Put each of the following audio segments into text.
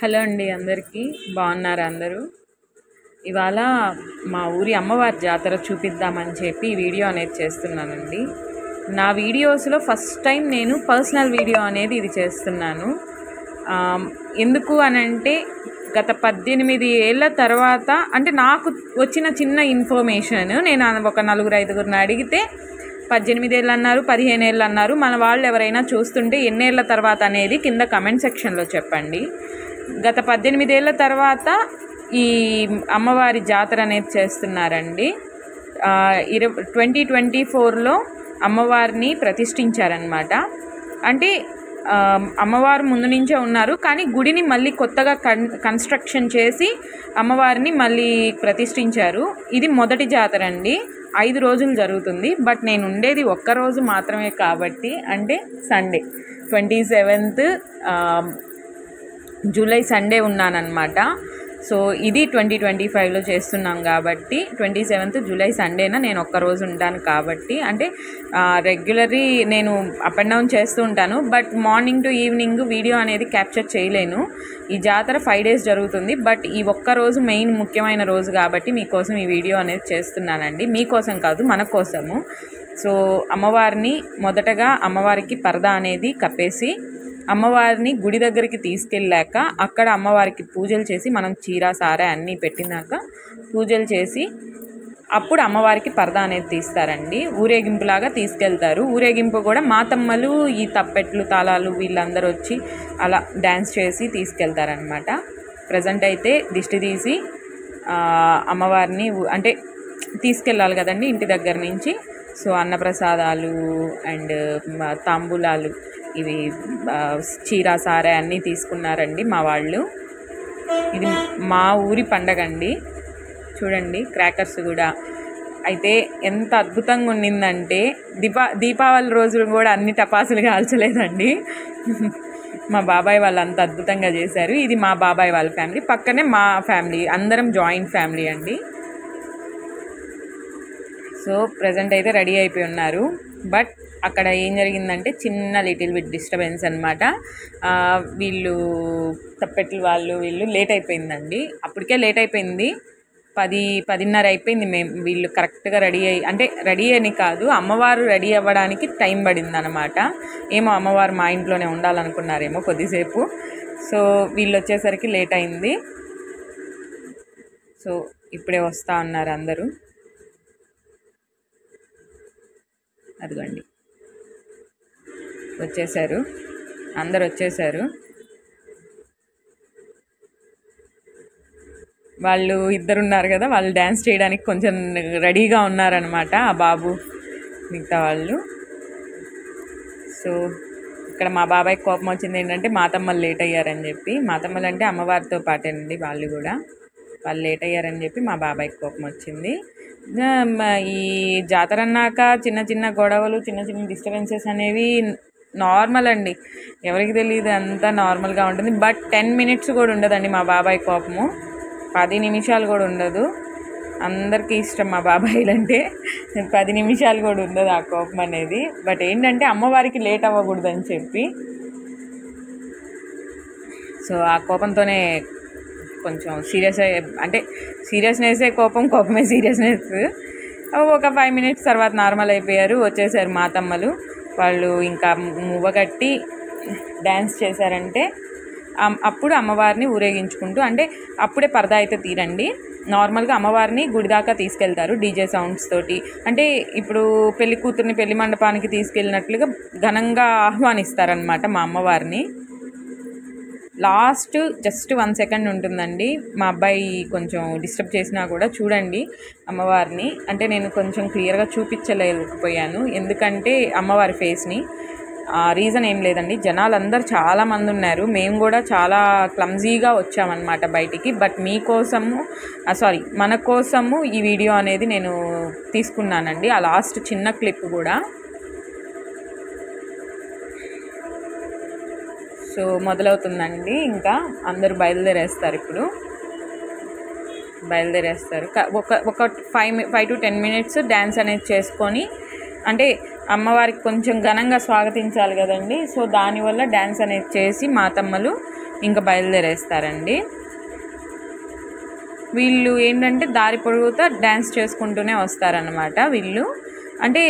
Hello అండి, అందరికీ బాగున్నారా? అందరూ ఇవాళ మా ఊరి అమ్మవారి జాతర చూపిద్దామని చెప్పి ఈ వీడియో అనేది చేస్తున్నానండి. నా వీడియోస్లో ఫస్ట్ టైం నేను పర్సనల్ వీడియో అనేది ఇది చేస్తున్నాను. ఎందుకు అనంటే గత 18 ఏళ్ళ తర్వాత అంటే నాకు వచ్చిన చిన్న ఇన్ఫర్మేషన్, నేను ఒక 4-5 అడిగితే 18 ఏళ్ళు అన్నారు, 15 ఏళ్ళు అన్నారు. మన వాళ్ళు ఎవరైనా చూస్తుంటే ఎన్నేళ్ల తర్వాత అనేది కింద కమెంట్ సెక్షన్లో చెప్పండి. గత 18 ఏళ్ళ తర్వాత ఈ అమ్మవారి జాతర అనేది చేస్తున్నారండి. 2024లో అమ్మవారిని ప్రతిష్ఠించారనమాట. అంటే అమ్మవారు ముందు నుంచే ఉన్నారు, కానీ గుడిని మళ్ళీ కొత్తగా కన్స్ట్రక్షన్ చేసి అమ్మవారిని మళ్ళీ ప్రతిష్ఠించారు. ఇది మొదటి జాతర అండి. 5 రోజులు జరుగుతుంది. బట్ నేను ఉండేది ఒక్కరోజు మాత్రమే కాబట్టి, అంటే సండే 27th జూలై సండే ఉన్నానన్నమాట. సో ఇది 2025లో చేస్తున్నాం కాబట్టి 27th జూలై సండేన నేను ఒక్కరోజు ఉంటాను కాబట్టి, అంటే రెగ్యులర్లీ నేను అప్ అండ్ డౌన్ చేస్తూ ఉంటాను. But morning to evening video అనేది క్యాప్చర్ చేయలేను. ఈ జాతర 5 days జరుగుతుంది. బట్ ఈ ఒక్కరోజు మెయిన్ ముఖ్యమైన రోజు కాబట్టి మీకోసం ఈ వీడియో అనేది చేస్తున్నానండి. మీకోసం కాదు, మన కోసము. సో అమ్మవారిని మొదటగా అమ్మవారికి పరదా అనేది కప్పేసి అమ్మవారిని గుడి దగ్గరికి తీసుకెళ్ళాక అక్కడ అమ్మవారికి పూజలు చేసి, మనం చీర సారె అన్నీ పెట్టినాక పూజలు చేసి అప్పుడు అమ్మవారికి పరదా అనేది తీస్తారండి. ఊరేగింపులాగా తీసుకెళ్తారు. ఊరేగింపు కూడా మాతమ్మలు, ఈ తప్పెట్లు, తాళాలు వీళ్ళందరూ వచ్చి అలా డ్యాన్స్ చేసి తీసుకెళ్తారనమాట. ప్రజెంట్ అయితే దిష్టి తీసి అమ్మవారిని అంటే తీసుకెళ్ళాలి కదండి ఇంటి దగ్గర నుంచి. సో అన్నప్రసాదాలు అండ్ తాంబూలాలు, ఇవి చీర సారె అన్నీ తీసుకున్నారండి మా వాళ్ళు. ఇది మా ఊరి పండగ అండి. చూడండి క్రాకర్స్ కూడా అయితే ఎంత అద్భుతంగా ఉండిందంటే, దీపావళి రోజు కూడా అన్ని టపాసులు కాల్చలేదండి. మా బాబాయ్ వాళ్ళు అంత అద్భుతంగా చేశారు. ఇది మా బాబాయ్ వాళ్ళ ఫ్యామిలీ, పక్కనే మా ఫ్యామిలీ, అందరం జాయింట్ ఫ్యామిలీ అండి. సో ప్రజెంట్ అయితే రెడీ అయిపోయి ఉన్నారు. బట్ అక్కడ ఏం జరిగిందంటే చిన్న లిటిల్ బిట్ డిస్టర్బెన్స్ అనమాట. వీళ్ళు తప్పెట్లు వాళ్ళు వీళ్ళు లేట్ అయిపోయిందండి. అప్పటికే లేట్ అయిపోయింది. 10-10:30 అయిపోయింది. వీళ్ళు కరెక్ట్గా రెడీ అయ్యి, అంటే రెడీ అని కాదు, అమ్మవారు రెడీ అవ్వడానికి టైం పడింది అనమాట. ఏమో అమ్మవారు మా ఇంట్లోనే ఉండాలనుకున్నారేమో కొద్దిసేపు. సో వీళ్ళు వచ్చేసరికి లేట్ అయింది. సో ఇప్పుడే వస్తూ ఉన్నారు అందరూ. అదిగోండి వచ్చేసారు, అందరు వచ్చేసారు. వాళ్ళు ఇద్దరున్నారు కదా, వాళ్ళు డ్యాన్స్ చేయడానికి కొంచెం రెడీగా ఉన్నారనమాట, ఆ బాబు మిగతా వాళ్ళు. సో ఇక్కడ మా బాబాయ్ కోపం వచ్చింది ఏంటంటే మాతమ్మలు లేట్ అయ్యారని చెప్పి. మాతమ్మలు అంటే అమ్మవారితో పాటేనండి వాళ్ళు కూడా. వాళ్ళు లేట్ అయ్యారని చెప్పి మా బాబాయ్కి కోపం వచ్చింది. ఈ జాతర అన్నాక చిన్న చిన్న గొడవలు, చిన్న చిన్న డిస్టర్బెన్సెస్ అనేవి నార్మల్ అండి. ఎవరికి తెలియదు, అంతా నార్మల్గా ఉంటుంది. బట్ 10 minutes కూడా ఉండదండి మా బాబాయ్ కోపము. 10 నిమిషాలు కూడా ఉండదు. అందరికీ ఇష్టం మా బాబాయిలు అంటే. 10 నిమిషాలు కూడా ఉండదు ఆ కోపం అనేది. బట్ ఏంటంటే అమ్మవారికి లేట్ అవ్వకూడదని చెప్పి, సో ఆ కోపంతోనే కొంచెం అంటే సీరియస్నెస్సే కోపం, కోపమే సీరియస్నెస్. ఒక 5 minutes తర్వాత నార్మల్ అయిపోయారు, వచ్చేసారు మాతమ్మలు. వాళ్ళు ఇంకా మువ్వగట్టి డ్యాన్స్ చేశారంటే అప్పుడు అమ్మవారిని ఊరేగించుకుంటూ, అంటే అప్పుడే పరదా అయితే తీరండి. నార్మల్గా అమ్మవారిని గుడి దాకా తీసుకెళ్తారు డీజే సౌండ్స్ తోటి. అంటే ఇప్పుడు పెళ్లి కూతుర్ని పెళ్లి మండపానికి తీసుకెళ్ళినట్లుగా ఘనంగా ఆహ్వానిస్తారనమాట మా అమ్మవారిని. లాస్ట్ జస్ట్ 1 second ఉంటుందండి. మా అబ్బాయి కొంచెం డిస్టర్బ్ చేసినా కూడా చూడండి అమ్మవారిని. అంటే నేను కొంచెం క్లియర్గా చూపించలేకపోయాను ఎందుకంటే అమ్మవారి ఫేస్ని. రీజన్ ఏం లేదండి, జనాలందరూ చాలామంది ఉన్నారు. మేము కూడా చాలా క్లమ్జీగా వచ్చామన్నమాట బయటికి. బట్ మీకోసము మన కోసము ఈ వీడియో అనేది నేను తీసుకున్నానండి. ఆ లాస్ట్ చిన్న క్లిప్ కూడా. సో మొదలవుతుందండి. ఇంకా అందరూ బయలుదేరేస్తారు. ఇప్పుడు బయలుదేరేస్తారు. ఒక 5 to 10 minutes డ్యాన్స్ అనేది చేసుకొని, అంటే అమ్మవారికి కొంచెం ఘనంగా స్వాగతించాలి కదండి. సో దానివల్ల డ్యాన్స్ అనేది చేసి మాతమ్మలు ఇంకా బయలుదేరేస్తారండి. వీళ్ళు ఏంటంటే దారి పొడుగుతా డ్యాన్స్ చేసుకుంటూనే వస్తారనమాట. వీళ్ళు అంటే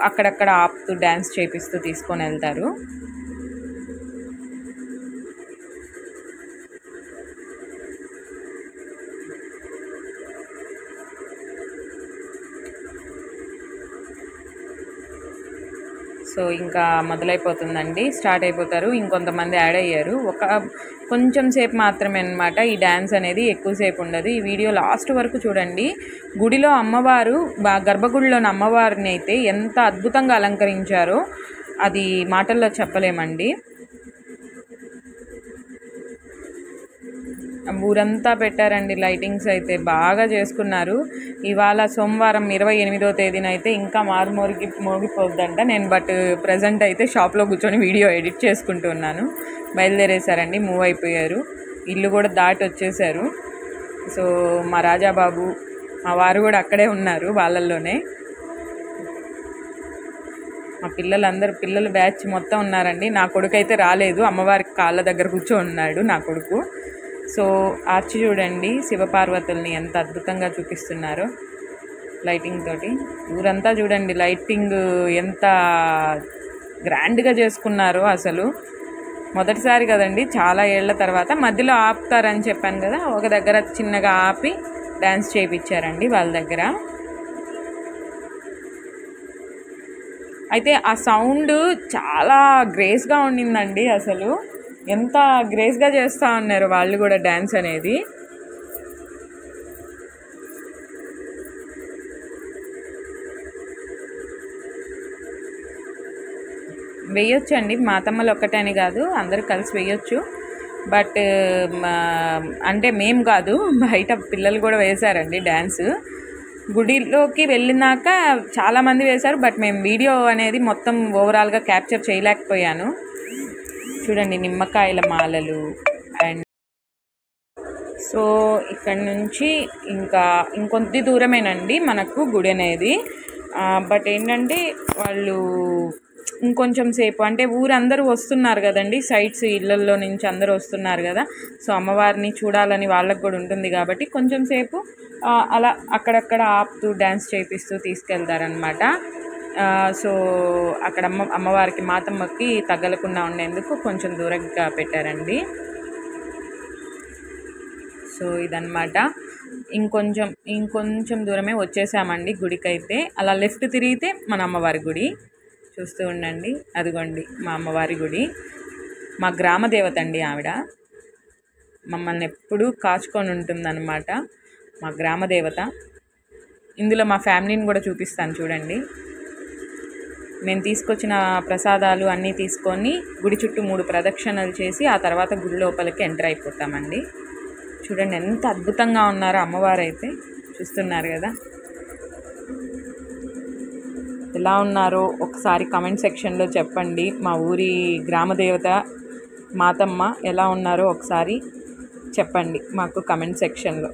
అక్కడక్కడ ఆపుతూ డ్యాన్స్ చేపిస్తూ తీసుకొని వెళ్తారు. సో ఇంకా మొదలైపోతుందండి, స్టార్ట్ అయిపోతారు. ఇంకొంతమంది యాడ్ అయ్యారు. కొంచెం సేపు మాత్రమే అనమాట ఈ డ్యాన్స్ అనేది, ఎక్కువసేపు ఉండదు. ఈ వీడియో లాస్ట్ వరకు చూడండి. గుడిలో అమ్మవారు, గర్భగుడిలోని అమ్మవారిని అయితే ఎంత అద్భుతంగా అలంకరించారో అది మాటల్లో చెప్పలేమండి. ఊరంతా పెట్టారండి లైటింగ్స్ అయితే, బాగా చేసుకున్నారు. ఇవాళ సోమవారం 28వ తేదీన అయితే ఇంకా మోగిపోద్దంట. నేను ప్రజెంట్ అయితే షాప్లో కూర్చొని వీడియో ఎడిట్ చేసుకుంటూ ఉన్నాను. బయలుదేరేశారండి, మూవ్ అయిపోయారు. ఇల్లు కూడా దాటి వచ్చేసారు. సో మా రాజాబాబు, మా వారు కూడా అక్కడే ఉన్నారు వాళ్ళల్లోనే. మా పిల్లల బ్యాచ్ మొత్తం ఉన్నారండి. నా కొడుకు అయితే రాలేదు, అమ్మవారికి కాళ్ళ దగ్గర కూర్చొని ఉన్నాడు నా కొడుకు. సో ఆర్చి చూడండి, శివపార్వతుల్ని ఎంత అద్భుతంగా చూపిస్తున్నారో లైటింగ్ తోటి. ఊరంతా చూడండి లైటింగ్ ఎంత గ్రాండ్గా చేసుకున్నారో. అసలు మొదటిసారి కదండి, చాలా ఏళ్ల తర్వాత. మధ్యలో ఆపుతారని చెప్పాను కదా, ఒక దగ్గర చిన్నగా ఆపి డ్యాన్స్ చేయించారండి వాళ్ళ దగ్గర. అయితే ఆ సౌండ్ చాలా గ్రేస్గా ఉండిందండి. అసలు ఎంత గ్రేస్గా చేస్తూ ఉన్నారు వాళ్ళు కూడా డ్యాన్స్ అనేది. వేయొచ్చు అండి, మాతమ్మలు ఒక్కటని కాదు, అందరూ కలిసి వేయొచ్చు. బట్ అంటే మేము కాదు, బయట పిల్లలు కూడా వేశారండి డ్యాన్స్. గుడిలోకి వెళ్ళినాక చాలామంది వేశారు, బట్ మేము వీడియో అనేది మొత్తం ఓవరాల్గా క్యాప్చర్ చేయలేకపోయాను. చూడండి నిమ్మకాయల మాలలు. అండ్ సో ఇక్కడ నుంచి ఇంకొద్ది దూరమేనండి మనకు గుడి అనేది. బట్ ఏంటంటే వాళ్ళు ఇంకొంచెం సేపు, అంటే ఊరందరూ వస్తున్నారు కదండి, సైడ్స్ ఇళ్ళల్లో నుంచి అందరూ వస్తున్నారు కదా. సో అమ్మవారిని చూడాలని వాళ్ళకు కూడా ఉంటుంది కాబట్టి కొంచెం సేపు అలా అక్కడక్కడ ఆపుతూ డ్యాన్స్ చేపిస్తూ తీసుకెళ్తారనమాట. సో అక్కడ అమ్మవారికి మాతమ్మకి తగలకుండా ఉండేందుకు కొంచెం దూరంగా పెట్టారండి. సో ఇదన్నమాట. ఇంకొంచెం దూరమే వచ్చేసామండి గుడికైతే. అలా లెఫ్ట్ తిరిగితే మన అమ్మవారి గుడి చూస్తూ ఉండండి. అదిగోండి మా అమ్మవారి గుడి. మా గ్రామ దేవత అండి ఆవిడ, మమ్మల్ని ఎప్పుడూ కాచుకొని ఉంటుందన్నమాట మా గ్రామ దేవత. ఇందులో మా ఫ్యామిలీని కూడా చూపిస్తాను చూడండి. మేము తీసుకొచ్చిన ప్రసాదాలు అన్నీ తీసుకొని గుడి చుట్టూ 3 ప్రదక్షిణలు చేసి ఆ తర్వాత గుడి లోపలికి ఎంటర్ అయిపోతామండి. చూడండి ఎంత అద్భుతంగా ఉన్నారో అమ్మవారు అయితే, చూస్తున్నారు కదా. ఎలా ఉన్నారో ఒకసారి కామెంట్ సెక్షన్లో చెప్పండి. మా ఊరి గ్రామదేవత మాతమ్మ ఎలా ఉన్నారో ఒకసారి చెప్పండి మాకు కామెంట్ సెక్షన్లో.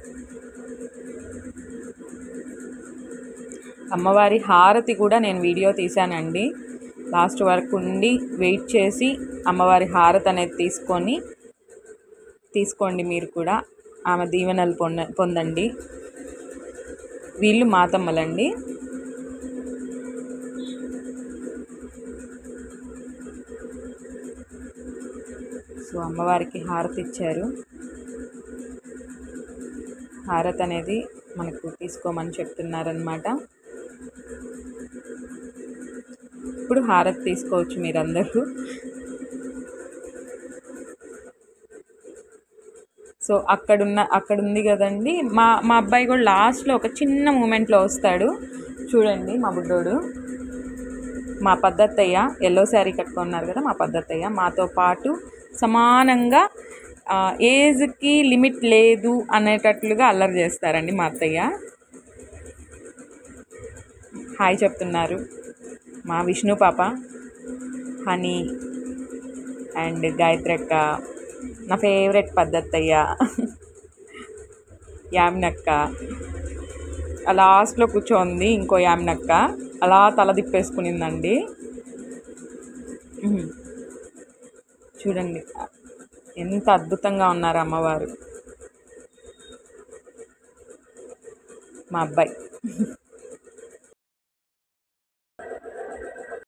అమ్మవారి హారతి కూడా నేను వీడియో తీశానండి. లాస్ట్ వరకు ఉండి వెయిట్ చేసి అమ్మవారి హారతి అనేది తీసుకోండి మీరు కూడా. ఆమె దీవెనలు పొందండి. వీళ్ళు మాతమ్మలండి. సో అమ్మవారికి హారతి ఇచ్చారు. హారతి అనేది మనకు తీసుకోమని చెప్తున్నారనమాట. ఇప్పుడు హారతి తీసుకోవచ్చు మీరందరూ. సో అక్కడ ఉంది కదండి, మా అబ్బాయి కూడా లాస్ట్లో ఒక చిన్న మూమెంట్లో వస్తాడు చూడండి. మా బుడ్డోడు, మా పద్ధతయ్య ఎల్లో శారీ కట్టుకున్నారు కదా, మా పద్ధతయ్య మాతో పాటు సమానంగా ఏజ్కి లిమిట్ లేదు అనేటట్లుగా అల్లరి చేస్తారండి మా అత్తయ్య. హాయ్ చెప్తున్నారు మా విష్ణు పాప, హనీ అండ్ గాయత్రి అక్క, నా ఫేవరెట్ పద్ధతయ్య యామినక్క. లాస్ట్లో కూర్చోంది ఇంకో యామినక్క, అలా తల తిప్పేసుకునిందండి. చూడండి ఎంత అద్భుతంగా ఉన్నారు అమ్మవారు. మా అబ్బాయి